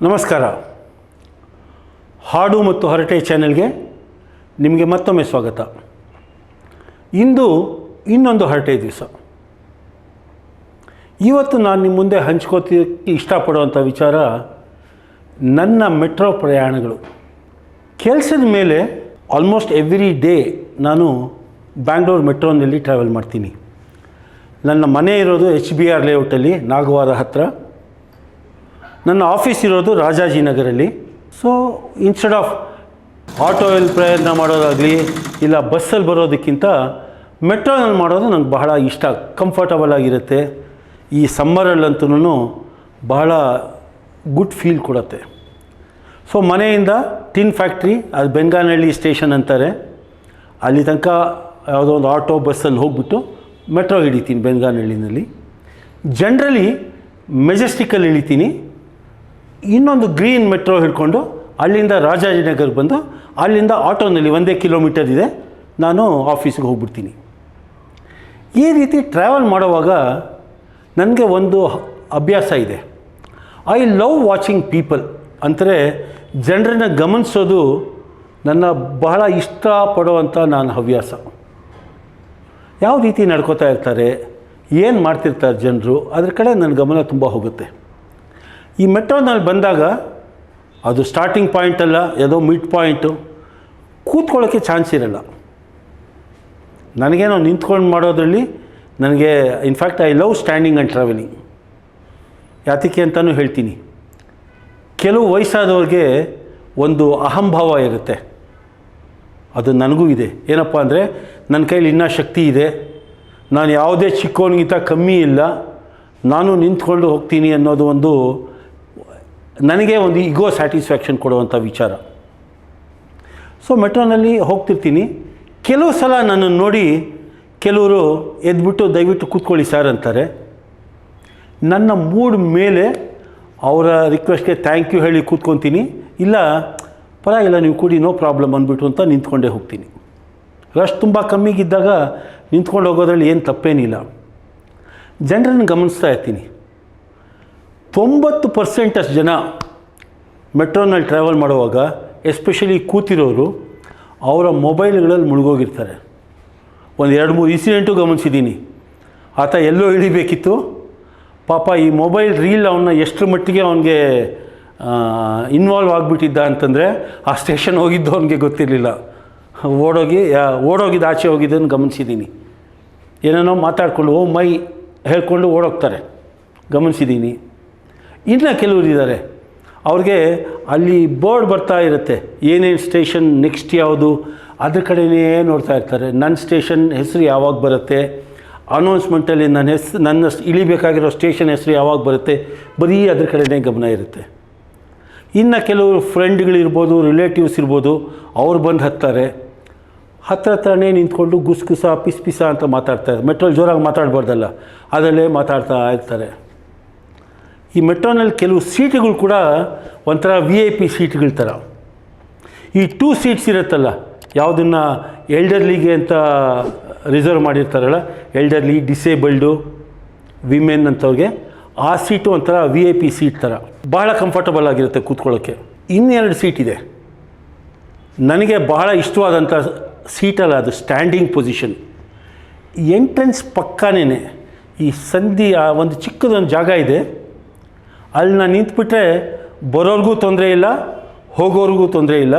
ನಮಸ್ಕಾರ. ಹಾಡು ಮತ್ತು ಹರಟೆ ಚಾನೆಲ್ಗೆ ನಿಮಗೆ ಮತ್ತೊಮ್ಮೆ ಸ್ವಾಗತ. ಇಂದು ಇನ್ನೊಂದು ಹರಟೆ ದಿವಸ. ಇವತ್ತು ನಾನು ನಿಮ್ಮ ಮುಂದೆ ಹಂಚ್ಕೋತಿಕ್ಕೆ ಇಷ್ಟಪಡುವಂಥ ವಿಚಾರ ನನ್ನ ಮೆಟ್ರೋ ಪ್ರಯಾಣಗಳು. ಕೆಲಸದ ಮೇಲೆ ಆಲ್ಮೋಸ್ಟ್ ಎವ್ರಿ ಡೇ ನಾನು ಬ್ಯಾಂಗ್ಳೂರು ಮೆಟ್ರೋನಲ್ಲಿ ಟ್ರಾವೆಲ್ ಮಾಡ್ತೀನಿ. ನನ್ನ ಮನೆ ಇರೋದು HBR ಲೇಔಟಲ್ಲಿ, ನಾಗವಾರ ಹತ್ತಿರ. ನನ್ನ ಆಫೀಸ್ ಇರೋದು ರಾಜಾಜಿನಗರಲ್ಲಿ. ಸೊ ಇನ್ಸ್ಟೆಡ್ ಆಫ್ ಆಟೋಯಲ್ಲಿ ಪ್ರಯತ್ನ ಮಾಡೋದಾಗಲಿ ಇಲ್ಲ ಬಸ್ಸಲ್ಲಿ ಬರೋದಕ್ಕಿಂತ ಮೆಟ್ರೋನಲ್ಲಿ ಮಾಡೋದು ನನಗೆ ಬಹಳ ಇಷ್ಟ, ಕಂಫರ್ಟಬಲ್ ಆಗಿರುತ್ತೆ. ಈ ಸಮ್ಮರಲ್ಲಂತೂ ಬಹಳ ಗುಡ್ ಫೀಲ್ ಕೊಡುತ್ತೆ. ಸೊ ಮನೆಯಿಂದ ಟಿನ್ ಫ್ಯಾಕ್ಟ್ರಿ, ಅದು ಬೆಂಗಾನಹಳ್ಳಿ ಸ್ಟೇಷನ್ ಅಂತಾರೆ, ಅಲ್ಲಿ ತನಕ ಯಾವುದೋ ಒಂದು ಆಟೋ ಬಸ್ಸಲ್ಲಿ ಹೋಗ್ಬಿಟ್ಟು ಮೆಟ್ರೋ ಹಿಡಿತೀನಿ. ಬೆಂಗಾನಹಳ್ಳಿನಲ್ಲಿ ಜನರಲಿ ಮೆಜೆಸ್ಟಿಕಲ್ಲಿ ಇಳಿತೀನಿ. ಇನ್ನೊಂದು ಗ್ರೀನ್ ಮೆಟ್ರೋ ಹಿಡ್ಕೊಂಡು ಅಲ್ಲಿಂದ ರಾಜಾಜಿನಗರ್ ಬಂದು ಅಲ್ಲಿಂದ ಆಟೋನಲ್ಲಿ 1 ಕಿಲೋಮೀಟರ್ ಇದೆ, ನಾನು ಆಫೀಸಿಗೆ ಹೋಗ್ಬಿಡ್ತೀನಿ. ಈ ರೀತಿ ಟ್ರಾವೆಲ್ ಮಾಡುವಾಗ ನನಗೆ ಒಂದು ಅಭ್ಯಾಸ ಇದೆ. I love watching people. ಅಂದರೆ ಜನರನ್ನು ಗಮನಿಸೋದು ನನ್ನ ಬಹಳ ಇಷ್ಟಪಡುವಂಥ ನನ್ನ ಹವ್ಯಾಸ. ಯಾವ ರೀತಿ ನಡ್ಕೋತಾ ಇರ್ತಾರೆ, ಏನು ಮಾಡ್ತಿರ್ತಾರೆ ಜನರು, ಅದ್ರ ಕಡೆ ನನ್ನ ಗಮನ ತುಂಬ ಹೋಗುತ್ತೆ. ಈ ಮೆಟ್ರೋನಲ್ಲಿ ಬಂದಾಗ ಅದು ಸ್ಟಾರ್ಟಿಂಗ್ ಪಾಯಿಂಟ್ ಅಲ್ಲ, ಯಾವುದೋ ಮಿಡ್ ಪಾಯಿಂಟು, ಕೂತ್ಕೊಳ್ಳೋಕ್ಕೆ ಚಾನ್ಸ್ ಇರಲ್ಲ. ನನಗೇನೋ ನಿಂತ್ಕೊಂಡು ಮಾಡೋದ್ರಲ್ಲಿ ನನಗೆ in fact I love standing and travelling. ಯಾತಕ್ಕೆ ಅಂತಲೂ ಹೇಳ್ತೀನಿ. ಕೆಲವು ವಯಸ್ಸಾದವ್ರಿಗೆ ಒಂದು ಅಹಂಭಾವ ಇರುತ್ತೆ, ಅದು ನನಗೂ ಇದೆ. ಏನಪ್ಪ ಅಂದರೆ ನನ್ನ ಕೈಲಿ ಇನ್ನೂ ಶಕ್ತಿ ಇದೆ, ನಾನು ಯಾವುದೇ ಚಿಕ್ಕವನಿಗಿಂತ ಕಮ್ಮಿ ಇಲ್ಲ, ನಾನು ನಿಂತ್ಕೊಂಡು ಹೋಗ್ತೀನಿ ಅನ್ನೋದು ಒಂದು ನನಗೆ ಒಂದು ಈಗೋ ಸ್ಯಾಟಿಸ್ಫ್ಯಾಕ್ಷನ್ ಕೊಡುವಂಥ ವಿಚಾರ. ಸೊ ಮೆಟ್ರೋನಲ್ಲಿ ಹೋಗ್ತಿರ್ತೀನಿ. ಕೆಲವು ಸಲ ನನ್ನನ್ನು ನೋಡಿ ಕೆಲವರು ಎದ್ಬಿಟ್ಟು ದಯವಿಟ್ಟು ಕೂತ್ಕೊಳ್ಳಿ ಸರ್ ಅಂತಾರೆ. ನನ್ನ ಮೂಡ್ ಮೇಲೆ ಅವರ ರಿಕ್ವೆಸ್ಟ್ಗೆ ಥ್ಯಾಂಕ್ ಯು ಹೇಳಿ ಕೂತ್ಕೊತೀನಿ, ಇಲ್ಲ ಪರವಾಗಿಲ್ಲ ನೀವು ಕೂಡಿ ನೋ ಪ್ರಾಬ್ಲಮ್ ಅಂದ್ಬಿಟ್ಟು ಅಂತ ನಿಂತ್ಕೊಂಡೇ ಹೋಗ್ತೀನಿ. ರಶ್ ತುಂಬ ಕಮ್ಮಿಗಿದ್ದಾಗ ನಿಂತ್ಕೊಂಡು ಹೋಗೋದ್ರಲ್ಲಿ ಏನು ತಪ್ಪೇನಿಲ್ಲ. ಜನರನ್ನು ಗಮನಿಸ್ತಾ ಇರ್ತೀನಿ. 90% ಅಷ್ಟು ಜನ ಮೆಟ್ರೋನಲ್ಲಿ ಟ್ರಾವೆಲ್ ಮಾಡುವಾಗ, ಎಸ್ಪೆಷಲಿ ಕೂತಿರೋರು, ಅವರ ಮೊಬೈಲ್ಗಳಲ್ಲಿ ಮುಳುಗೋಗಿರ್ತಾರೆ. ಒಂದು 2-3 ಇನ್ಸಿಡೆಂಟು ಗಮನಿಸಿದ್ದೀನಿ. ಆತ ಎಲ್ಲೋ ಇಳಿಬೇಕಿತ್ತು, ಪಾಪ ಈ ಮೊಬೈಲ್ ರೀಲ್ ಅವನ್ನ ಎಷ್ಟರ ಮಟ್ಟಿಗೆ ಅವನಿಗೆ ಇನ್ವಾಲ್ವ್ ಆಗಿಬಿಟ್ಟಿದ್ದ ಅಂತಂದರೆ ಆ ಸ್ಟೇಷನ್ ಹೋಗಿದ್ದು ಅವನಿಗೆ ಗೊತ್ತಿರಲಿಲ್ಲ. ಓಡೋಗಿದ್ದು ಆಚೆ ಹೋಗಿದ್ದನ್ನು ಗಮನಿಸಿದ್ದೀನಿ. ಏನೇನೋ ಮಾತಾಡಿಕೊಂಡು ಓ ಮೈ ಹೇಳ್ಕೊಂಡು ಓಡೋಗ್ತಾರೆ, ಗಮನಿಸಿದ್ದೀನಿ. ಇನ್ನು ಕೆಲವರು ಇದ್ದಾರೆ, ಅವ್ರಿಗೆ ಅಲ್ಲಿ ಬೋರ್ಡ್ ಬರ್ತಾ ಇರುತ್ತೆ, ಏನೇನು ಸ್ಟೇಷನ್ ನೆಕ್ಸ್ಟ್ ಯಾವುದು, ಅದ್ರ ಕಡೆಯೇ ನೋಡ್ತಾ ಇರ್ತಾರೆ. ನನ್ನ ಸ್ಟೇಷನ್ ಹೆಸರು ಯಾವಾಗ ಬರುತ್ತೆ, ಅನೌನ್ಸ್ಮೆಂಟಲ್ಲಿ ನನ್ನ ಇಳಿಬೇಕಾಗಿರೋ ಸ್ಟೇಷನ್ ಹೆಸರು ಯಾವಾಗ ಬರುತ್ತೆ, ಬರೀ ಅದ್ರ ಕಡೆಯೇ ಗಮನ ಇರುತ್ತೆ. ಇನ್ನು ಕೆಲವರು ಫ್ರೆಂಡ್ಗಳಿರ್ಬೋದು, ರಿಲೇಟಿವ್ಸ್ ಇರ್ಬೋದು, ಅವ್ರು ಬಂದು ಹತ್ತಾರೆ. ಹತ್ರನೇ ನಿಂತ್ಕೊಂಡು ಗುಸ್ಗುಸ ಪಿಸ ಅಂತ ಮಾತಾಡ್ತಾರೆ. ಮೆಟ್ರೋಲ್ಲಿ ಜೋರಾಗಿ ಮಾತಾಡ್ಬಾರ್ದಲ್ಲ, ಅದರಲ್ಲೇ ಮಾತಾಡ್ತಾ ಇರ್ತಾರೆ. ಈ ಮೆಟ್ರೋನಲ್ಲಿ ಕೆಲವು ಸೀಟುಗಳು ಕೂಡ ಒಂಥರ VIP ಸೀಟ್ಗಳ ಥರ. ಈ 2 ಸೀಟ್ಸ್ ಇರುತ್ತಲ್ಲ, ಯಾವುದನ್ನು ಎಲ್ಡರ್ಲಿಗೆ ಅಂತ ರಿಸರ್ವ್ ಮಾಡಿರ್ತಾರಲ್ಲ, ಎಲ್ಡರ್ಲಿ, ಡಿಸೇಬಲ್ಡು, ವಿಮೆನ್ ಅಂತವ್ರಿಗೆ, ಆ ಸೀಟು ಒಂಥರ VIP ಸೀಟ್ ಥರ ಭಾಳ ಕಂಫರ್ಟಬಲ್ ಆಗಿರುತ್ತೆ ಕೂತ್ಕೊಳ್ಳೋಕ್ಕೆ. ಇನ್ನೆರಡು ಸೀಟ್ ಇದೆ ನನಗೆ ಬಹಳ ಇಷ್ಟವಾದಂಥ ಸೀಟಲ್ಲ, ಅದು ಸ್ಟ್ಯಾಂಡಿಂಗ್ ಪೊಸಿಷನ್. ಎಂಟ್ರೆನ್ಸ್ ಪಕ್ಕನೇ ಈ ಸಂಧಿ ಒಂದು ಚಿಕ್ಕದೊಂದು ಜಾಗ ಇದೆ, ಅಲ್ಲಿ ನಾನು ನಿಂತ್ಬಿಟ್ರೆ ಬರೋರಿಗೂ ತೊಂದರೆ ಇಲ್ಲ, ಹೋಗೋರಿಗೂ ತೊಂದರೆ ಇಲ್ಲ.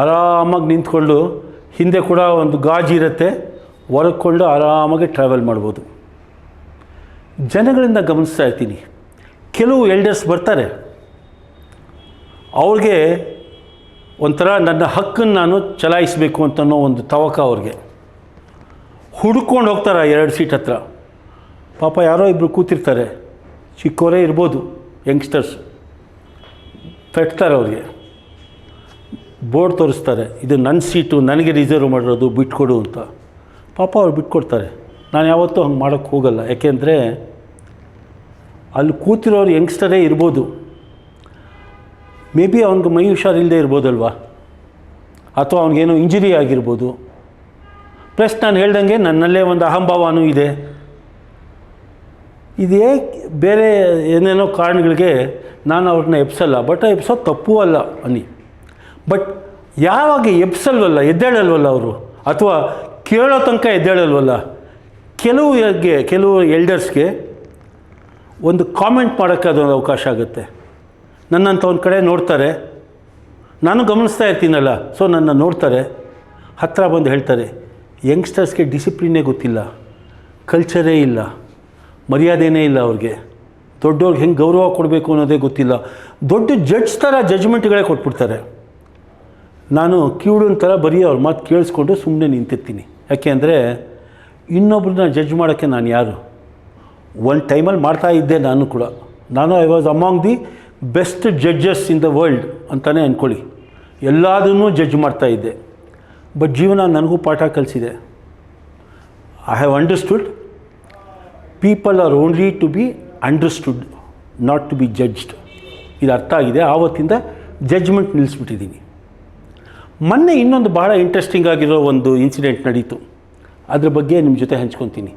ಆರಾಮಾಗಿ ನಿಂತ್ಕೊಂಡು, ಹಿಂದೆ ಕೂಡ ಒಂದು ಗಾಜು ಇರುತ್ತೆ, ಹೊರಕೊಂಡು ಆರಾಮಾಗಿ ಟ್ರಾವೆಲ್ ಮಾಡ್ಬೋದು. ಜನಗಳಿಂದ ಗಮನಿಸ್ತಾ ಇರ್ತೀನಿ, ಕೆಲವು ಎಲ್ಡರ್ಸ್ ಬರ್ತಾರೆ, ಅವ್ರಿಗೆ ಒಂಥರ ನನ್ನ ಹಕ್ಕನ್ನು ನಾನು ಚಲಾಯಿಸಬೇಕು ಅಂತನೋ ಒಂದು ತವಕ ಅವ್ರಿಗೆ. ಹುಡ್ಕೊಂಡು ಹೋಗ್ತಾರೆ 2 ಸೀಟ್ ಹತ್ರ. ಪಾಪ ಯಾರೋ ಇಬ್ಬರು ಕೂತಿರ್ತಾರೆ, ಚಿಕ್ಕವರೇ ಇರ್ಬೋದು, ಯಂಗ್ಸ್ಟರ್ಸ್. ತಟ್ತಾರೆ ಅವ್ರಿಗೆ, ಬೋರ್ಡ್ ತೋರಿಸ್ತಾರೆ, ಇದು ನನ್ನ ಸೀಟು, ನನಗೆ ರಿಸರ್ವ್ ಮಾಡಿರೋದು, ಬಿಟ್ಕೊಡು ಅಂತ. ಪಾಪ ಅವ್ರು ಬಿಟ್ಕೊಡ್ತಾರೆ. ನಾನು ಯಾವತ್ತೂ ಹಂಗೆ ಮಾಡೋಕ್ಕೆ ಹೋಗಲ್ಲ. ಯಾಕೆಂದರೆ ಅಲ್ಲಿ ಕೂತಿರೋರು ಯಂಗ್ಸ್ಟರೇ ಇರ್ಬೋದು, ಮೇ ಬಿ ಅವ್ನಿಗೆ ಮೈ ಹುಷಾರಿಲ್ಲದೆ ಇರ್ಬೋದಲ್ವ, ಅಥವಾ ಅವ್ನಿಗೇನೋ ಇಂಜುರಿ ಆಗಿರ್ಬೋದು. ಪ್ಲಸ್ ನಾನು ಹೇಳ್ದಂಗೆ ನನ್ನಲ್ಲೇ ಒಂದು ಅಹಂಭಾವನೂ ಇದೆ. ಇದೇ ಬೇರೆ ಏನೇನೋ ಕಾರಣಗಳಿಗೆ ನಾನು ಅವ್ರನ್ನ ಎಬ್ಸಲ್ಲ, ಬಟ್ ಎಬ್ಸೋದು ತಪ್ಪೂ ಅಲ್ಲ ಅನ್ನಿ. ಬಟ್ ಯಾವಾಗ ಎಬ್ಸಲ್ವಲ್ಲ, ಎದ್ದೇಳಲ್ವಲ್ಲ ಅವರು, ಅಥವಾ ಕೇಳೋ ತನಕ ಎದ್ದೇಳಲ್ವಲ್ಲ, ಕೆಲವು ಎಲ್ಡರ್ಸ್ಗೆ ಒಂದು ಕಾಮೆಂಟ್ ಮಾಡೋಕ್ಕೆ ಅದೊಂದು ಅವಕಾಶ ಆಗುತ್ತೆ. ನನ್ನಂತ ಒಂದು ಕಡೆ ನೋಡ್ತಾರೆ, ನಾನು ಗಮನಿಸ್ತಾ ಇರ್ತೀನಲ್ಲ, ಸೊ ನನ್ನ ನೋಡ್ತಾರೆ, ಹತ್ತಿರ ಬಂದು ಹೇಳ್ತಾರೆ, ಯಂಗ್ಸ್ಟರ್ಸ್ಗೆ ಡಿಸಿಪ್ಲಿನೇ ಗೊತ್ತಿಲ್ಲ, ಕಲ್ಚರೇ ಇಲ್ಲ, ಮರ್ಯಾದೆನೇ ಇಲ್ಲ ಅವ್ರಿಗೆ, ದೊಡ್ಡವ್ರಿಗೆ ಹೆಂಗೆ ಗೌರವ ಕೊಡಬೇಕು ಅನ್ನೋದೇ ಗೊತ್ತಿಲ್ಲ, ದೊಡ್ಡ ಜಡ್ಜ್ ಥರ ಜಡ್ಜ್ಮೆಂಟ್ಗಳೇ ಕೊಟ್ಬಿಡ್ತಾರೆ. ನಾನು ಕಿವುಡನ ಥರ ಬರೀ ಅವ್ರ ಮಾತು ಕೇಳಿಸ್ಕೊಂಡು ಸುಮ್ಮನೆ ನಿಂತಿರ್ತೀನಿ. ಯಾಕೆ ಅಂದರೆ ಇನ್ನೊಬ್ರನ್ನ ಜಡ್ಜ್ ಮಾಡೋಕ್ಕೆ ನಾನು ಯಾರು? ಒಂದು ಟೈಮಲ್ಲಿ ಮಾಡ್ತಾ ಇದ್ದೆ ನಾನು ಕೂಡ. I was among the best judges in the world ಅಂತಲೇ ಅಂದ್ಕೊಳ್ಳಿ. ಎಲ್ಲದನ್ನೂ ಜಡ್ಜ್ ಮಾಡ್ತಾಯಿದ್ದೆ. ಬಟ್ ಜೀವನ ನನಗೂ ಪಾಠ ಕಲಿಸಿದೆ. I have understood people are only to be understood, not to be judged. ಇದು ಅರ್ಥ ಆಗಿದೆ. ಆವತ್ತಿಂದ ಜಡ್ಜ್ಮೆಂಟ್ ನಿಲ್ಲಿಸ್ಬಿಟ್ಟಿದ್ದೀನಿ. ಮೊನ್ನೆ ಇನ್ನೊಂದು ಭಾಳ ಇಂಟ್ರೆಸ್ಟಿಂಗ್ ಆಗಿರೋ ಒಂದು ಇನ್ಸಿಡೆಂಟ್ ನಡೀತು. ಅದ್ರ ಬಗ್ಗೆ ನಿಮ್ಮ ಜೊತೆ ಹಂಚ್ಕೊತೀನಿ.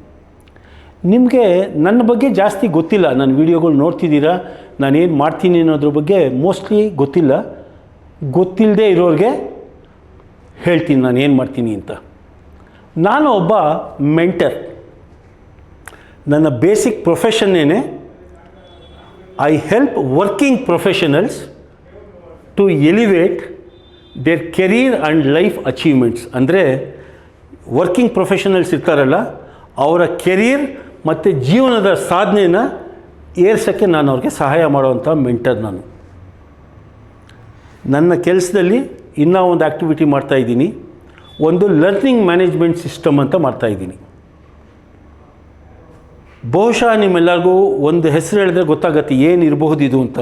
ನಿಮಗೆ ನನ್ನ ಬಗ್ಗೆ ಜಾಸ್ತಿ ಗೊತ್ತಿಲ್ಲ, ನನ್ನ ವೀಡಿಯೋಗಳು ನೋಡ್ತಿದ್ದೀರಾ, ನಾನೇನು ಮಾಡ್ತೀನಿ ಅನ್ನೋದ್ರ ಬಗ್ಗೆ ಮೋಸ್ಟ್ಲಿ ಗೊತ್ತಿಲ್ಲ. ಗೊತ್ತಿಲ್ಲದೆ ಇರೋರಿಗೆ ಹೇಳ್ತೀನಿ ನಾನು ಏನು ಮಾಡ್ತೀನಿ ಅಂತ. ನಾನು ಒಬ್ಬ ಮೆಂಟರ್. ನನ್ನ ಬೇಸಿಕ್ ಪ್ರೊಫೆಷನ್ನೇನೆ I help working professionals to elevate their career and life achievements. ಅಂದರೆ ವರ್ಕಿಂಗ್ ಪ್ರೊಫೆಷನಲ್ಸ್ ಇರ್ತಾರಲ್ಲ, ಅವರ ಕೆರಿಯರ್ ಮತ್ತು ಜೀವನದ ಸಾಧನೆನ ಏರ್ಸೋಕ್ಕೆ ನಾನು ಅವ್ರಿಗೆ ಸಹಾಯ ಮಾಡುವಂಥ ಮೆಂಟರ್ ನಾನು. ನನ್ನ ಕೆಲಸದಲ್ಲಿ ಇನ್ನೂ ಒಂದು ಆ್ಯಕ್ಟಿವಿಟಿ ಮಾಡ್ತಾಯಿದ್ದೀನಿ. ಒಂದು ಲರ್ನಿಂಗ್ ಮ್ಯಾನೇಜ್ಮೆಂಟ್ ಸಿಸ್ಟಮ್ ಅಂತ ಮಾಡ್ತಾಯಿದ್ದೀನಿ. ಬಹುಶಃ ನಿಮ್ಮೆಲ್ಲರಿಗೂ ಒಂದು ಹೆಸರು ಹೇಳಿದ್ರೆ ಗೊತ್ತಾಗತ್ತೆ ಏನಿರಬಹುದು ಇದು ಅಂತ.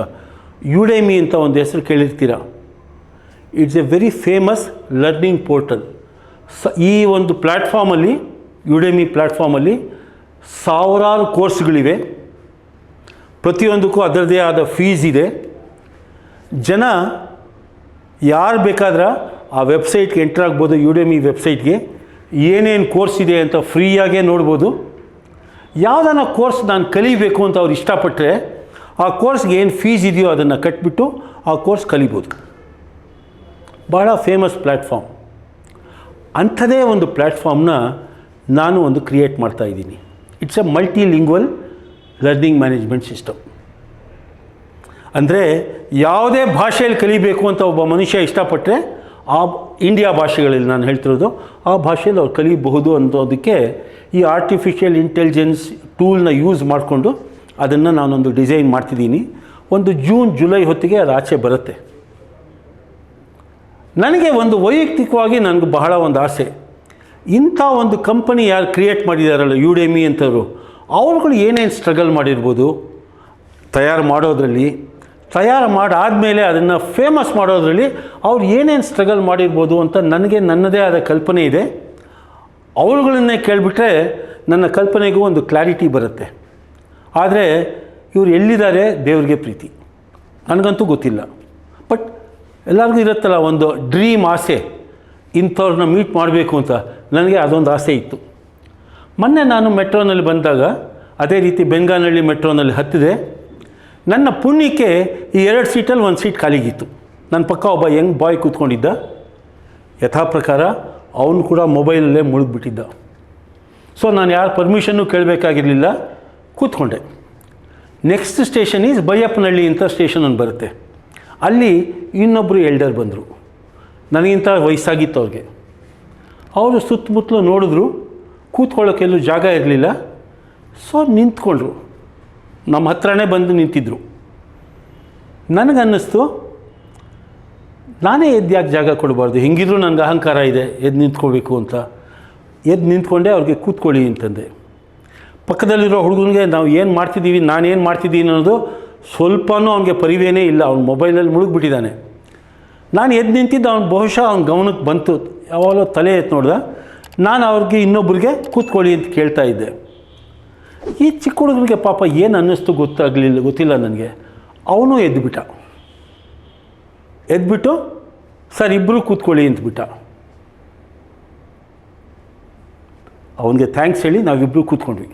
ಯುಡೆಮಿ ಅಂತ ಒಂದು ಹೆಸರು ಕೇಳಿರ್ತೀರ. It's a very famous learning portal. ಈ ಒಂದು ಪ್ಲ್ಯಾಟ್ಫಾರ್ಮಲ್ಲಿ, ಯುಡೆಮಿ ಪ್ಲ್ಯಾಟ್ಫಾರ್ಮಲ್ಲಿ ಸಾವಿರಾರು ಕೋರ್ಸ್ಗಳಿವೆ. ಪ್ರತಿಯೊಂದಕ್ಕೂ ಅದರದ್ದೇ ಆದ ಫೀಸ್ ಇದೆ. ಜನ ಯಾರು ಬೇಕಾದ್ರೆ ಆ ವೆಬ್ಸೈಟ್ಗೆ ಎಂಟರ್ ಆಗ್ಬೋದು. ಯುಡೆಮಿ ವೆಬ್ಸೈಟ್ಗೆ ಏನೇನು ಕೋರ್ಸ್ ಇದೆ ಅಂತ ಫ್ರೀಯಾಗೇ ನೋಡ್ಬೋದು. ಯಾವುದಾನ ಕೋರ್ಸ್ ನಾನು ಕಲಿಬೇಕು ಅಂತ ಅವ್ರು ಇಷ್ಟಪಟ್ಟರೆ ಆ ಕೋರ್ಸ್ಗೆ ಏನು ಫೀಸ್ ಇದೆಯೋ ಅದನ್ನು ಕಟ್ಬಿಟ್ಟು ಆ ಕೋರ್ಸ್ ಕಲಿಬೋದು. ಭಾಳ ಫೇಮಸ್ ಪ್ಲ್ಯಾಟ್ಫಾರ್ಮ್. ಅಂಥದೇ ಒಂದು ಪ್ಲ್ಯಾಟ್ಫಾರ್ಮ್ನ ನಾನು ಒಂದು ಕ್ರಿಯೇಟ್ ಮಾಡ್ತಾಯಿದ್ದೀನಿ. It's A multilingual learning management system. ಅಂದರೆ ಯಾವುದೇ ಭಾಷೆಯಲ್ಲಿ ಕಲಿಬೇಕು ಅಂತ ಒಬ್ಬ ಮನುಷ್ಯ ಇಷ್ಟಪಟ್ಟರೆ ಆ ಇಂಡಿಯಾ ಭಾಷೆಗಳಲ್ಲಿ ನಾನು ಹೇಳ್ತಿರೋದು, ಆ ಭಾಷೆಯಲ್ಲಿ ಅವ್ರು ಕಲಿಬಹುದು ಅನ್ನೋದಕ್ಕೆ ಈ ಆರ್ಟಿಫಿಷಿಯಲ್ ಇಂಟೆಲಿಜೆನ್ಸ್ ಟೂಲ್ನ ಯೂಸ್ ಮಾಡಿಕೊಂಡು ಅದನ್ನು ನಾನೊಂದು ಡಿಸೈನ್ ಮಾಡ್ತಿದ್ದೀನಿ. ಒಂದು ಜೂನ್ ಜುಲೈ ಹೊತ್ತಿಗೆ ಅದು ಆಚೆ ಬರುತ್ತೆ. ನನಗೆ ಒಂದು ವೈಯಕ್ತಿಕವಾಗಿ ನನಗೆ ಬಹಳ ಒಂದು ಆಸೆ, ಇಂಥ ಒಂದು ಕಂಪನಿ ಯಾರು ಕ್ರಿಯೇಟ್ ಮಾಡಿದಾರಲ್ಲ ಯುಡೆಮಿ ಅಂತವರು, ಅವ್ರುಗಳು ಏನೇನು ಸ್ಟ್ರಗಲ್ ಮಾಡಿರ್ಬೋದು ತಯಾರು ಮಾಡೋದ್ರಲ್ಲಿ, ತಯಾರು ಮಾಡಾದಮೇಲೆ ಅದನ್ನು ಫೇಮಸ್ ಮಾಡೋದ್ರಲ್ಲಿ ಅವ್ರು ಏನೇನು ಸ್ಟ್ರಗಲ್ ಮಾಡಿರ್ಬೋದು ಅಂತ ನನಗೆ ನನ್ನದೇ ಆದ ಕಲ್ಪನೆ ಇದೆ. ಅವರುಗಳನ್ನೇ ಕೇಳಿಬಿಟ್ರೆ ನನ್ನ ಕಲ್ಪನೆಗೂ ಒಂದು ಕ್ಲಾರಿಟಿ ಬರುತ್ತೆ. ಆದರೆ ಇವರು ಎಲ್ಲಿದ್ದಾರೆ ದೇವ್ರಿಗೆ ಪ್ರೀತಿ, ನನಗಂತೂ ಗೊತ್ತಿಲ್ಲ. ಬಟ್ ಎಲ್ಲರಿಗೂ ಇರುತ್ತಲ್ಲ ಒಂದು ಡ್ರೀಮ್ ಆಸೆ, ಇಂಥವ್ರನ್ನ ಮೀಟ್ ಮಾಡಬೇಕು ಅಂತ. ನನಗೆ ಅದೊಂದು ಆಸೆ ಇತ್ತು. ಮೊನ್ನೆ ನಾನು ಮೆಟ್ರೋನಲ್ಲಿ ಬಂದಾಗ ಅದೇ ರೀತಿ ಬೆಂಗಾನಹಳ್ಳಿ ಮೆಟ್ರೋನಲ್ಲಿ ಹತ್ತಿದೆ. ನನ್ನ ಪುಣ್ಯಕ್ಕೆ ಈ 2 ಸೀಟಲ್ಲಿ 1 ಸೀಟ್ ಖಾಲಿಗಿತ್ತು. ನನ್ನ ಪಕ್ಕ ಒಬ್ಬ ಯಂಗ್ ಬಾಯ್ ಕೂತ್ಕೊಂಡಿದ್ದ. ಯಥಾ ಪ್ರಕಾರ ಅವನು ಕೂಡ ಮೊಬೈಲಲ್ಲೇ ಮುಳುಗ್ಬಿಟ್ಟಿದ್ದ. ಸೊ ನಾನು ಯಾರ ಪರ್ಮಿಷನ್ನು ಕೇಳಬೇಕಾಗಿರಲಿಲ್ಲ, ಕೂತ್ಕೊಂಡೆ. ನೆಕ್ಸ್ಟ್ ಸ್ಟೇಷನ್ ಈಸ್ ಬೈಯಪ್ಪನಹಳ್ಳಿ ಅಂತ ಸ್ಟೇಷನ್ ಒಂದು ಬರುತ್ತೆ. ಅಲ್ಲಿ ಇನ್ನೊಬ್ಬರು ಎಲ್ಡರ್ ಬಂದರು, ನನಗಿಂತ ವಯಸ್ಸಾಗಿತ್ತು ಅವ್ರಿಗೆ. ಅವರು ಸುತ್ತಮುತ್ತಲು ನೋಡಿದ್ರು, ಕೂತ್ಕೊಳ್ಳೋಕ್ಕೆಲ್ಲೂ ಜಾಗ ಇರಲಿಲ್ಲ. ಸೊ ನಿಂತ್ಕೊಂಡ್ರು, ನಮ್ಮ ಹತ್ರನೇ ಬಂದು ನಿಂತಿದ್ದರು. ನನಗನ್ನಿಸ್ತು ನಾನೇ ಎದ್ದು ಯಾಕೆ ಜಾಗ ಕೊಡಬಾರ್ದು, ಹೆಂಗಿದ್ರು ನನಗೆ ಅಹಂಕಾರ ಇದೆ ಎದ್ದು ನಿಂತ್ಕೋಬೇಕು ಅಂತ. ಎದ್ದು ನಿಂತ್ಕೊಂಡೆ, ಅವ್ರಿಗೆ ಕೂತ್ಕೊಳ್ಳಿ ಅಂತಂದೆ. ಪಕ್ಕದಲ್ಲಿರೋ ಹುಡುಗನಿಗೆ ನಾವು ಏನು ಮಾಡ್ತಿದ್ದೀವಿ, ನಾನೇನು ಮಾಡ್ತಿದ್ದೀನಿ ಅನ್ನೋದು ಸ್ವಲ್ಪನೂ ಅವನಿಗೆ ಪರಿವೇನೇ ಇಲ್ಲ. ಅವ್ನು ಮೊಬೈಲಲ್ಲಿ ಮುಳುಗ್ಬಿಟ್ಟಿದ್ದಾನೆ. ನಾನು ಎದ್ದು ನಿಂತಿದ್ದು ಅವ್ನು ಬಹುಶಃ ಅವ್ನ ಗಮನಕ್ಕೆ ಬಂತು. ಯಾವಾಗಲೂ ತಲೆ ಎತ್ತು ನೋಡ್ದೆ. ನಾನು ಅವ್ರಿಗೆ ಇನ್ನೊಬ್ರಿಗೆ ಕೂತ್ಕೊಳ್ಳಿ ಅಂತ ಕೇಳ್ತಾ ಇದ್ದೆ. ಈ ಚಿಕ್ಕ ಹುಡುಗನಿಗೆ ಪಾಪ ಏನು ಅನ್ನಿಸ್ತು ಗೊತ್ತಿಲ್ಲ ನನಗೆ. ಅವನು ಎದ್ಬಿಟ್ಟು ಸರ್ ಇಬ್ಬರು ಕೂತ್ಕೊಳ್ಳಿ ಅಂತಬಿಟ್ಟ. ಅವನಿಗೆ ಥ್ಯಾಂಕ್ಸ್ ಹೇಳಿ ನಾವಿಬ್ಬರು ಕೂತ್ಕೊಂಡ್ವಿ.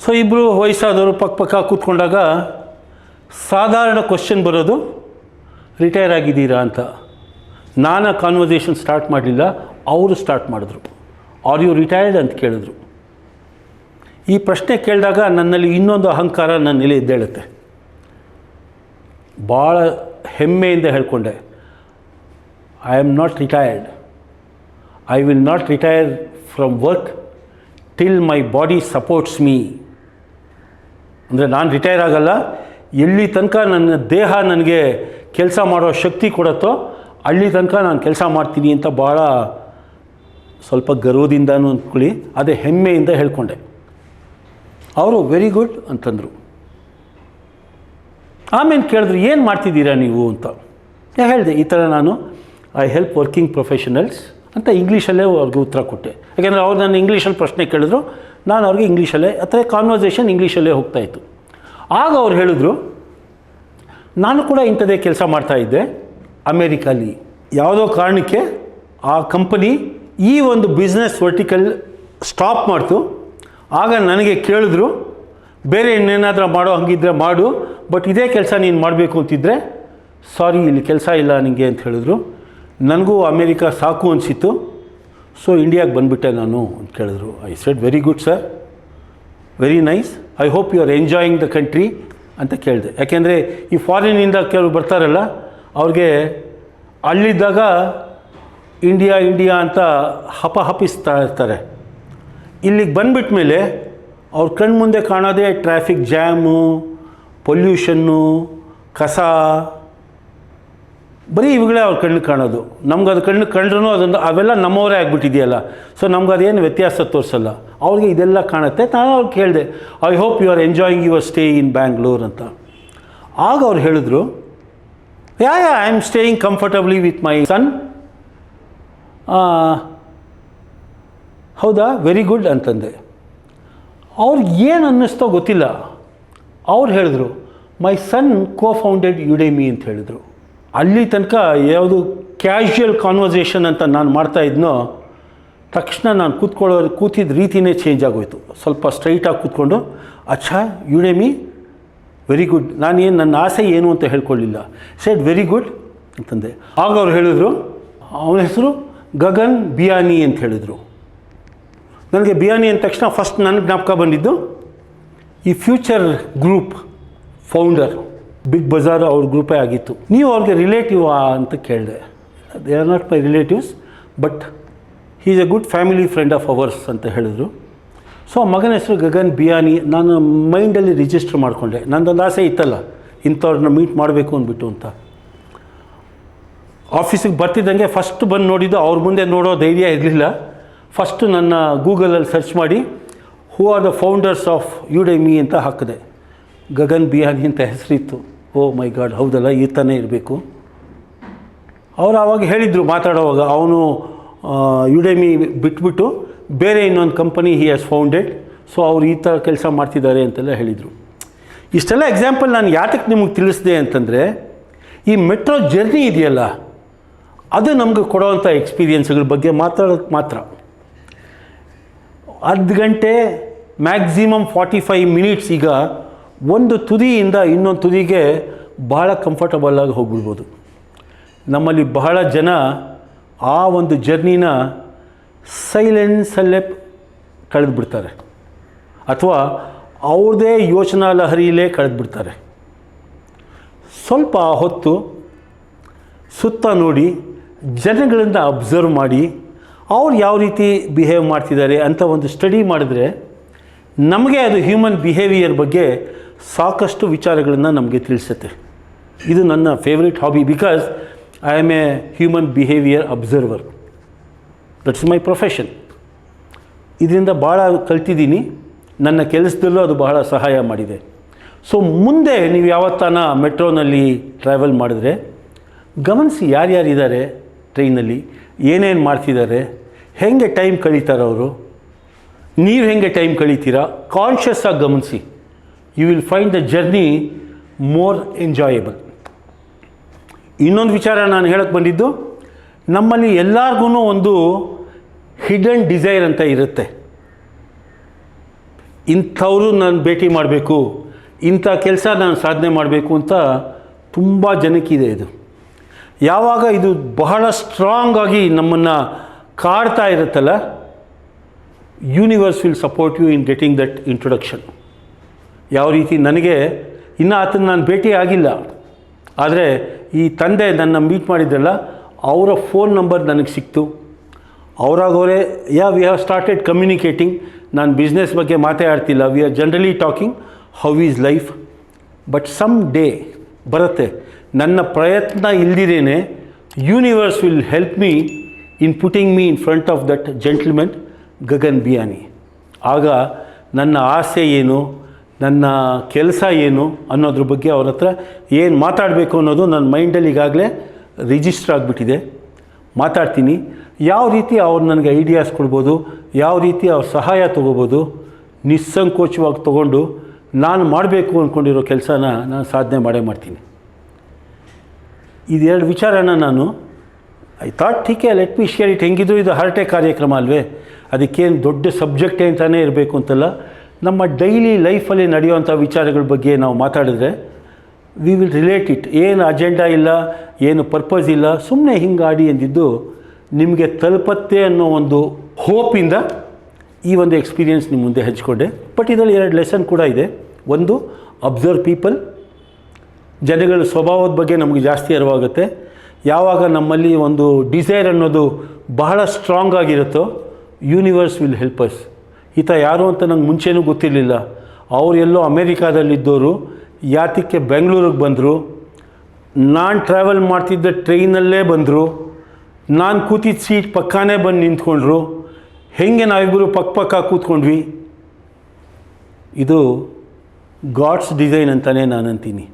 ಸೊ ಇಬ್ಬರು ವಯಸ್ಸಾದವರು ಪಕ್ಕ ಕೂತ್ಕೊಂಡಾಗ ಸಾಧಾರಣ ಕ್ವಶನ್ ಬರೋದು ರಿಟೈರ್ ಆಗಿದ್ದೀರಾ ಅಂತ. ನಾನು ಕಾನ್ವರ್ಸೇಷನ್ ಸ್ಟಾರ್ಟ್ ಮಾಡಲಿಲ್ಲ, ಅವರು ಸ್ಟಾರ್ಟ್ ಮಾಡಿದ್ರು. ಆರ್ ಯು ರಿಟೈರ್ಡ್ ಅಂತ ಕೇಳಿದ್ರು. ಈ ಪ್ರಶ್ನೆ ಕೇಳಿದಾಗ ನನ್ನಲ್ಲಿ ಇನ್ನೊಂದು ಅಹಂಕಾರ ನನ್ನ ನೆಲೆ ಎದ್ದೇಳುತ್ತೆ. ಭಾಳ ಹೆಮ್ಮೆಯಿಂದ ಹೇಳ್ಕೊಂಡೆ, I am not retired. I will not retire from work till my body supports me. ಅಂದರೆ ನಾನು ರಿಟೈರ್ ಆಗಲ್ಲ, ಎಲ್ಲಿ ತನಕ ನನ್ನ ದೇಹ ನನಗೆ ಕೆಲಸ ಮಾಡೋ ಶಕ್ತಿ ಕೊಡುತ್ತೋ ಅಲ್ಲಿ ತನಕ ನಾನು ಕೆಲಸ ಮಾಡ್ತೀನಿ ಅಂತ ಭಾಳ ಸ್ವಲ್ಪ ಗರ್ವದಿಂದನೂ ಅಂದ್ಕೊಳ್ಳಿ, ಅದೇ ಹೆಮ್ಮೆಯಿಂದ ಹೇಳ್ಕೊಂಡೆ. ಅವರು ವೆರಿ ಗುಡ್ ಅಂತಂದರು. ಆಮೇಲೆ ಕೇಳಿದ್ರು, ಏನು ಮಾಡ್ತಿದ್ದೀರಾ ನೀವು ಅಂತ. ಹೇಳಿದೆ, ಈ ಥರ ನಾನು ಐ ಹೆಲ್ಪ್ ವರ್ಕಿಂಗ್ ಪ್ರೊಫೆಷನಲ್ಸ್ ಅಂತ ಇಂಗ್ಲೀಷಲ್ಲೇ ಅವ್ರಿಗೆ ಉತ್ತರ ಕೊಟ್ಟೆ. ಯಾಕೆಂದರೆ ಅವ್ರು ನನ್ನ ಇಂಗ್ಲೀಷಲ್ಲಿ ಪ್ರಶ್ನೆ ಕೇಳಿದ್ರು, ನಾನು ಅವ್ರಿಗೆ ಇಂಗ್ಲೀಷಲ್ಲೇ, ಅಥವಾ ಕಾನ್ವರ್ಸೇಷನ್ ಇಂಗ್ಲೀಷಲ್ಲೇ ಹೋಗ್ತಾಯಿತ್ತು. ಆಗ ಅವ್ರು ಹೇಳಿದ್ರು, ನಾನು ಕೂಡ ಇಂಥದ್ದೇ ಕೆಲಸ ಮಾಡ್ತಾಯಿದ್ದೆ ಅಮೇರಿಕಲ್ಲಿ. ಯಾವುದೋ ಕಾರಣಕ್ಕೆ ಆ ಕಂಪನಿ ಈ ಒಂದು ಬಿಸ್ನೆಸ್ ವರ್ಟಿಕಲ್ ಸ್ಟಾಪ್ ಮಾಡ್ತು. ಆಗ ನನಗೆ ಕೇಳಿದ್ರು, ಬೇರೆ ಇನ್ನೇನಾದರೂ ಮಾಡೋ ಹಂಗಿದ್ರೆ ಮಾಡು, ಬಟ್ ಇದೇ ಕೆಲಸ ನೀನು ಮಾಡಬೇಕು ಅಂತಿದ್ದರೆ ಸಾರಿ, ಇಲ್ಲಿ ಕೆಲಸ ಇಲ್ಲ ನಿನಗೆ ಅಂತ ಹೇಳಿದ್ರು. ನನಗೂ ಅಮೇರಿಕಾ ಸಾಕು ಅನಿಸಿತ್ತು. ಸೊ ಇಂಡಿಯಾಗೆ ಬಂದುಬಿಟ್ಟೆ ನಾನು ಅಂತ ಕೇಳಿದ್ರು. I said very good sir, very nice, I hope you are enjoying the country ಅಂತ ಕೇಳಿದೆ. ಯಾಕೆಂದರೆ ಈ ಫಾರಿನಿಂದ ಕೆಲವರು ಬರ್ತಾರಲ್ಲ, ಅವ್ರಿಗೆ ಅಲ್ಲಿದ್ದಾಗ ಇಂಡಿಯಾ ಇಂಡಿಯಾ ಅಂತ ಹಪಿಸ್ತಾ ಇರ್ತಾರೆ. ಇಲ್ಲಿಗೆ ಬಂದುಬಿಟ್ಟ ಮೇಲೆ ಅವ್ರ ಕಣ್ಣು ಮುಂದೆ ಕಾಣೋದೇ ಟ್ರಾಫಿಕ್ ಜಾಮು, ಪೊಲ್ಯೂಷನ್ನು, ಕಸ, ಬರೀ ಇವುಗಳೇ ಅವ್ರ ಕಣ್ಣು ಕಾಣೋದು. ನಮ್ಗೆ ಅದು ಕಣ್ಣು ಕಂಡ್ರೂ ಅದನ್ನು ಅವೆಲ್ಲ ನಮ್ಮವರೇ ಆಗಿಬಿಟ್ಟಿದೆಯಲ್ಲ, ಸೊ ನಮ್ಗೆ ಅದೇನು ವ್ಯತ್ಯಾಸ ತೋರಿಸಲ್ಲ. ಅವ್ರಿಗೆ ಇದೆಲ್ಲ ಕಾಣುತ್ತೆ. ನಾನು ಅವ್ರಿಗೆ ಕೇಳಿದೆ, I hope you are enjoying your stay in Bangalore ಅಂತ. ಆಗ ಅವ್ರು ಹೇಳಿದ್ರು, I am staying comfortably with my son. ಹೌದಾ, ವೆರಿ ಗುಡ್ ಅಂತಂದೆ. ಅವ್ರಿಗೆ ಏನು ಅನ್ನಿಸ್ತೋ ಗೊತ್ತಿಲ್ಲ, ಅವ್ರು ಹೇಳಿದ್ರು, ಮೈ ಸನ್ ಕೋ-ಫೌಂಡೆಡ್ ಯುಡೆಮಿ ಅಂತ ಹೇಳಿದರು. ಅಲ್ಲಿ ತನಕ ಯಾವುದು ಕ್ಯಾಶುಯಲ್ ಕಾನ್ವರ್ಸೇಷನ್ ಅಂತ ನಾನು ಮಾಡ್ತಾಯಿದ್ನೋ, ತಕ್ಷಣ ನಾನು ಕೂತಿದ್ದ ರೀತಿಯೇ ಚೇಂಜ್ ಆಗೋಯ್ತು. ಸ್ವಲ್ಪ ಸ್ಟ್ರೈಟಾಗಿ ಕೂತ್ಕೊಂಡು, ಅಚ್ಚಾ ಯುಡೆಮಿ, ವೆರಿ ಗುಡ್. ನಾನೇನು ನನ್ನ ಆಸೆ ಏನು ಅಂತ ಹೇಳ್ಕೊಳ್ಳಿಲ್ಲ, ಸೆಡ್ ವೆರಿ ಗುಡ್ ಅಂತಂದೆ. ಆಗ ಅವ್ರು ಹೇಳಿದರು, ಅವನ ಹೆಸರು ಗಗನ್ ಬಿಯಾನಿ ಅಂತ ಹೇಳಿದರು. ನನಗೆ ಬಿಯಾನಿ ಅಂದ ತಕ್ಷಣ ಫಸ್ಟ್ ನನಗೆ ಜ್ಞಾಪಕ ಬಂದಿದ್ದು ಈ Future Group founder, Big Bazaar ಅವ್ರ ಗ್ರೂಪೇ ಆಗಿತ್ತು. ನೀವು ಅವ್ರಿಗೆ ರಿಲೇಟಿವ್ ಅಂತ ಕೇಳಿದೆ. They are not my relatives, but he is a good family friend of ours ಅಂತ ಹೇಳಿದರು. ಸೊ ಮಗನ ಹೆಸರು ಗಗನ್ ಬಿಯಾನಿ. ನಾನು ಮೈಂಡಲ್ಲಿ ರಿಜಿಸ್ಟರ್ ಮಾಡಿಕೊಂಡೆ. ನನ್ನದೊಂದು ಆಸೆ ಇತ್ತಲ್ಲ, ಇಂಥವ್ರನ್ನ ಮೀಟ್ ಮಾಡಬೇಕು ಅಂದ್ಬಿಟ್ಟು ಅಂತ. ಆಫೀಸಿಗೆ ಬರ್ತಿದ್ದಂಗೆ ಫಸ್ಟ್ ಬಂದು ನೋಡಿದ್ದು, ಅವ್ರ ಮುಂದೆ ನೋಡೋ ಧೈರ್ಯ ಇರಲಿಲ್ಲ. ಫಸ್ಟು ನನ್ನ ಗೂಗಲಲ್ಲಿ ಸರ್ಚ್ ಮಾಡಿ who are the founders of Udemy ಅಂತ ಹಾಕಿದೆ. ಗಗನ್ ಬಿಯಾನಿ ಅಂತ ಹೆಸರಿತ್ತು. ಓ ಮೈ ಗಾಡ್, ಹೌದಲ್ಲ, ಈ ಥರನೇ ಇರಬೇಕು. ಅವರು ಆವಾಗ ಹೇಳಿದರು ಮಾತಾಡೋವಾಗ, ಅವನು ಯುಡೆಮಿ ಬಿಟ್ಬಿಟ್ಟು ಬೇರೆ ಇನ್ನೊಂದು company he has founded, so ಅವ್ರು ಈ ಥರ ಕೆಲಸ ಮಾಡ್ತಿದ್ದಾರೆ ಅಂತೆಲ್ಲ ಹೇಳಿದರು. ಇಷ್ಟೆಲ್ಲ ಎಕ್ಸಾಂಪಲ್ ನಾನು ಯಾತಕ್ಕೆ ನಿಮಗೆ ತಿಳಿಸಿದೆ ಅಂತಂದರೆ, ಈ ಮೆಟ್ರೋ ಜರ್ನಿ ಇದೆಯಲ್ಲ, ಅದು ನಮಗೆ ಕೊಡೋವಂಥ ಎಕ್ಸ್ಪೀರಿಯೆನ್ಸ್ಗಳ ಬಗ್ಗೆ ಮಾತಾಡೋಕ್ಕೆ ಮಾತ್ರ. 10 ಗಂಟೆ ಮ್ಯಾಕ್ಸಿಮಮ್ 45 ಮಿನಿಟ್ಸ್. ಈಗ ಒಂದು ತುದಿಯಿಂದ ಇನ್ನೊಂದು ತುದಿಗೆ ಬಹಳ ಕಂಫರ್ಟಬಲ್ಲಾಗಿ ಹೋಗ್ಬಿಡ್ಬೋದು. ನಮ್ಮಲ್ಲಿ ಬಹಳ ಜನ ಆ ಒಂದು ಜರ್ನಿನ ಸೈಲೆನ್ಸಲ್ಲೇ ಕಳೆದುಬಿಡ್ತಾರೆ, ಅಥವಾ ಅವ್ರದ್ದೇ ಯೋಚನಾ ಲಹರಿಯಲ್ಲೇ ಕಳೆದುಬಿಡ್ತಾರೆ. ಸ್ವಲ್ಪ ಹೊತ್ತು ಸುತ್ತ ನೋಡಿ, ಜನಗಳಿಂದ ಅಬ್ಸರ್ವ್ ಮಾಡಿ, ಅವ್ರು ಯಾವ ರೀತಿ ಬಿಹೇವ್ ಮಾಡ್ತಿದ್ದಾರೆ ಅಂತ ಒಂದು ಸ್ಟಡಿ ಮಾಡಿದ್ರೆ ನಮಗೆ ಅದು ಹ್ಯೂಮನ್ ಬಿಹೇವಿಯರ್ ಬಗ್ಗೆ ಸಾಕಷ್ಟು ವಿಚಾರಗಳನ್ನು ನಮಗೆ ತಿಳಿಸುತ್ತೆ. ಇದು ನನ್ನ favourite hobby, because I am A human behaviour observer. That's my profession. ಇದರಿಂದ ಭಾಳ ಕಲ್ತಿದ್ದೀನಿ. ನನ್ನ ಕೆಲಸದಲ್ಲೂ ಅದು ಬಹಳ ಸಹಾಯ ಮಾಡಿದೆ. ಸೊ ಮುಂದೆ ನೀವು ಯಾವತ್ತಾನ ಮೆಟ್ರೋನಲ್ಲಿ ಟ್ರಾವೆಲ್ ಮಾಡಿದ್ರೆ ಗಮನಿಸಿ, ಯಾರ್ಯಾರಿದ್ದಾರೆ ಟ್ರೈನಲ್ಲಿ, ಏನೇನು ಮಾಡ್ತಿದ್ದಾರೆ, ಹೇಗೆ ಟೈಮ್ ಕಳೀತಾರೆ ಅವರು, ನೀವು ಹೇಗೆ ಟೈಮ್ ಕಳೀತೀರಾ, ಕಾನ್ಷಿಯಸ್ ಆಗಿ ಗಮನಿಸಿ. You will find the journey more enjoyable. ಇನ್ನೊಂದು ವಿಚಾರ ನಾನು ಹೇಳಕ್ಕೆ ಬಂದಿದ್ದು, ನಮ್ಮಲ್ಲಿ ಎಲ್ಲರಿಗೂ ಒಂದು ಹಿಡನ್ ಡಿಸೈರ್ ಅಂತ ಇರುತ್ತೆ. ಇಂಥವರು ನಾನು ಭೇಟಿ ಮಾಡಬೇಕು, ಇಂಥ ಕೆಲಸ ನಾನು ಸಾಧನೆ ಮಾಡಬೇಕು ಅಂತ ತುಂಬ ಜನಕ್ಕಿದೆ ಇದು. ಯಾವಾಗ ಇದು ಬಹಳ ಸ್ಟ್ರಾಂಗ್ ಆಗಿ ನಮ್ಮನ್ನು ಕಾಡ್ತಾ ಇರುತ್ತಲ್ಲ, universe will support you in getting that introduction. ಯಾವ ರೀತಿ ನನಗೆ ಇನ್ನೂ ಆತನ ನಾನು ಭೇಟಿ ಆಗಿಲ್ಲ, ಆದರೆ ಈ ತಂದೆ ನನ್ನ ಮೀಟ್ ಮಾಡಿದ್ರಲ್ಲ, ಅವರ ಫೋನ್ ನಂಬರ್ ನನಗೆ ಸಿಕ್ತು. ಅವರಾಗವರೇ ವಿ ಹ್ಯಾವ್ ಸ್ಟಾರ್ಟೆಡ್ ಕಮ್ಯುನಿಕೇಟಿಂಗ್. ನಾನು ಬಿಸ್ನೆಸ್ ಬಗ್ಗೆ ಮಾತಾಡ್ತಿಲ್ಲ, we are generally talking how is life. But some day ಬರುತ್ತೆ, ನನ್ನ ಪ್ರಯತ್ನ ಇಲ್ದಿರೇನೆ universe will help me in putting me in front of that gentlemen Gagan Biyani. ಆಗ ನನ್ನ ಆಸೆ ಏನು, ನನ್ನ ಕೆಲಸ ಏನು ಅನ್ನೋದ್ರ ಬಗ್ಗೆ ಅವ್ರ ಹತ್ರ ಏನು ಮಾತಾಡಬೇಕು ಅನ್ನೋದು ನನ್ನ ಮೈಂಡಲ್ಲಿ ಈಗಾಗಲೇ ರಿಜಿಸ್ಟರ್ ಆಗಿಬಿಟ್ಟಿದೆ. ಮಾತಾಡ್ತೀನಿ. ಯಾವ ರೀತಿ ಅವ್ರು ನನಗೆ ಐಡಿಯಾಸ್ ಕೊಡ್ಬೋದು, ಯಾವ ರೀತಿ ಅವ್ರ ಸಹಾಯ ತೊಗೋಬೋದು, ನಿಸ್ಸಂಕೋಚವಾಗಿ ತೊಗೊಂಡು ನಾನು ಮಾಡಬೇಕು ಅಂದ್ಕೊಂಡಿರೋ ಕೆಲಸನ ನಾನು ಸಾಧನೆ ಮಾಡ್ತೀನಿ. ಇದೆರಡು ವಿಚಾರನ ನಾನು ಐ ಥಾಟ್ ಟೀಕೆ ಲೆಟ್ ಮಿ ಶೇರ್ ಇಟ್. ಹೆಂಗಿದ್ರು ಇದು ಹರಟೆ ಕಾರ್ಯಕ್ರಮ ಅಲ್ವೇ, ಅದಕ್ಕೇನು ದೊಡ್ಡ ಸಬ್ಜೆಕ್ಟೇ ಅಂತಲೇ ಇರಬೇಕು ಅಂತಲ್ಲ. ನಮ್ಮ ಡೈಲಿ ಲೈಫಲ್ಲಿ ನಡೆಯುವಂಥ ವಿಚಾರಗಳ ಬಗ್ಗೆ ನಾವು ಮಾತಾಡಿದ್ರೆ ವಿ ವಿಲ್ ರಿಲೇಟ್ ಇಟ್. ಏನು ಅಜೆಂಡಾ ಇಲ್ಲ, ಏನು ಪರ್ಪಸ್ ಇಲ್ಲ, ಸುಮ್ಮನೆ ಹಿಂಗಾಡಿ ಎಂದಿದ್ದು ನಿಮಗೆ ತಲುಪತ್ತೆ ಅನ್ನೋ ಒಂದು ಹೋಪಿಂದ ಈ ಒಂದು ಎಕ್ಸ್ಪೀರಿಯೆನ್ಸ್ ನಿಮ್ಮ ಮುಂದೆ ಹಂಚ್ಕೊಂಡೆ. ಬಟ್ ಇದರಲ್ಲಿ 2 ಲೆಸನ್ ಕೂಡ ಇದೆ. ಒಂದು, ಅಬ್ಸರ್ವ್ ಪೀಪಲ್. ಜನಗಳ ಸ್ವಭಾವದ ಬಗ್ಗೆ ನಮಗೆ ಜಾಸ್ತಿ ಅರಿವಾಗುತ್ತೆ. ಯಾವಾಗ ನಮ್ಮಲ್ಲಿ ಒಂದು ಡಿಸೈರ್ ಅನ್ನೋದು ಬಹಳ ಸ್ಟ್ರಾಂಗ್ ಆಗಿರುತ್ತೋ, ಯೂನಿವರ್ಸ್ ವಿಲ್ ಹೆಲ್ಪ್ ಅಸ್. ಈತ ಯಾರು ಅಂತ ನಂಗೆ ಮುಂಚೆನೂ ಗೊತ್ತಿರಲಿಲ್ಲ. ಅವರೆಲ್ಲೋ ಅಮೇರಿಕಾದಲ್ಲಿದ್ದವರು ಯಾತಕ್ಕೆ ಬೆಂಗಳೂರಿಗೆ ಬಂದರು, ನಾನು ಟ್ರಾವೆಲ್ ಮಾಡ್ತಿದ್ದ ಟ್ರೈನಲ್ಲೇ ಬಂದರು, ನಾನು ಕೂತಿದ್ದ ಸೀಟ್ ಪಕ್ಕನೇ ಬಂದು ನಿಂತ್ಕೊಂಡ್ರು, ಹೆಂಗೆ ನಾವಿಬ್ಬರು ಪಕ್ಕ ಕೂತ್ಕೊಂಡ್ವಿ. ಇದು ಗಾಡ್ಸ್ ಡಿಸೈನ್ ಅಂತಲೇ ನಾನು ಅಂತೀನಿ.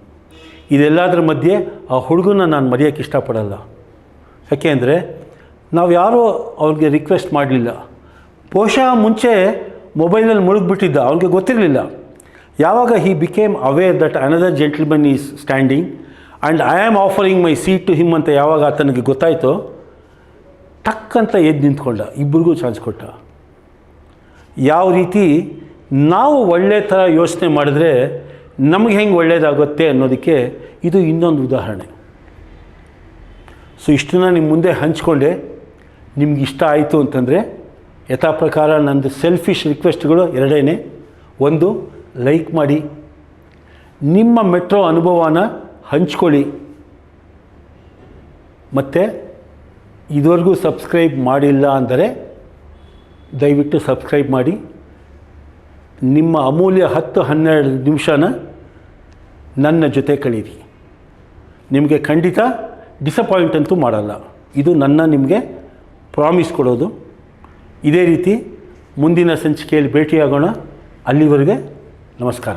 ಇದೆಲ್ಲದರ ಮಧ್ಯೆ ಆ ಹುಡುಗನ ನಾನು ಮರೆಯೋಕ್ಕೆ ಇಷ್ಟಪಡಲ್ಲ. ಯಾಕೆ ಅಂದರೆ ನಾವು ಯಾರೂ ಅವ್ರಿಗೆ ರಿಕ್ವೆಸ್ಟ್ ಮಾಡಲಿಲ್ಲ. ಬಹುಶಃ ಮುಂಚೆ ಮೊಬೈಲಲ್ಲಿ ಮುಳುಗಿಬಿಟ್ಟಿದ್ದ, ಅವ್ನಿಗೆ ಗೊತ್ತಿರಲಿಲ್ಲ. ಯಾವಾಗ he became aware that another gentleman is standing and I am offering my seat to him ಅಂತ ಯಾವಾಗ ಆತನಿಗೆ ಗೊತ್ತಾಯಿತೋ, ಟಕ್ ಅಂತ ಎದ್ದು ನಿಂತ್ಕೊಂಡ, ಇಬ್ಬರಿಗೂ ಚಾನ್ಸ್ ಕೊಟ್ಟ. ಯಾವ ರೀತಿ ನಾವು ಒಳ್ಳೆ ಥರ ಯೋಚನೆ ಮಾಡಿದ್ರೆ ನಮಗೆ ಹೆಂಗೆ ಒಳ್ಳೆಯದಾಗುತ್ತೆ ಅನ್ನೋದಕ್ಕೆ ಇದು ಇನ್ನೊಂದು ಉದಾಹರಣೆ. ಸೊ ಇಷ್ಟನ್ನ ನಿಮ್ಮ ಮುಂದೆ ಹಂಚ್ಕೊಂಡೆ. ನಿಮ್ಗೆ ಇಷ್ಟ ಆಯಿತು ಅಂತಂದರೆ ಯಥಾ ಪ್ರಕಾರ ನಂದು ಸೆಲ್ಫಿಶ್ ರಿಕ್ವೆಸ್ಟ್ಗಳು 2. ಒಂದು, ಲೈಕ್ ಮಾಡಿ, ನಿಮ್ಮ ಮೆಟ್ರೋ ಅನುಭವನ ಹಂಚ್ಕೊಳ್ಳಿ, ಮತ್ತು ಇದುವರೆಗೂ ಸಬ್ಸ್ಕ್ರೈಬ್ ಮಾಡಿಲ್ಲ ಅಂದರೆ ದಯವಿಟ್ಟು ಸಬ್ಸ್ಕ್ರೈಬ್ ಮಾಡಿ. ನಿಮ್ಮ ಅಮೂಲ್ಯ 10-12 ನಿಮಿಷನ ನನ್ನ ಜೊತೆ ಕಳೀರಿ. ನಿಮಗೆ ಖಂಡಿತ ಡಿಸಪಾಯಿಂಟ್ ಅಂತೂ ಮಾಡಲ್ಲ. ಇದು ನನ್ನ ನಿಮಗೆ ಪ್ರಾಮಿಸ್ ಕೊಡೋದು. ಇದೇ ರೀತಿ ಮುಂದಿನ ಸಂಚಿಕೆಯಲ್ಲಿ ಭೇಟಿಯಾಗೋಣ. ಅಲ್ಲಿವರೆಗೆ ನಮಸ್ಕಾರ.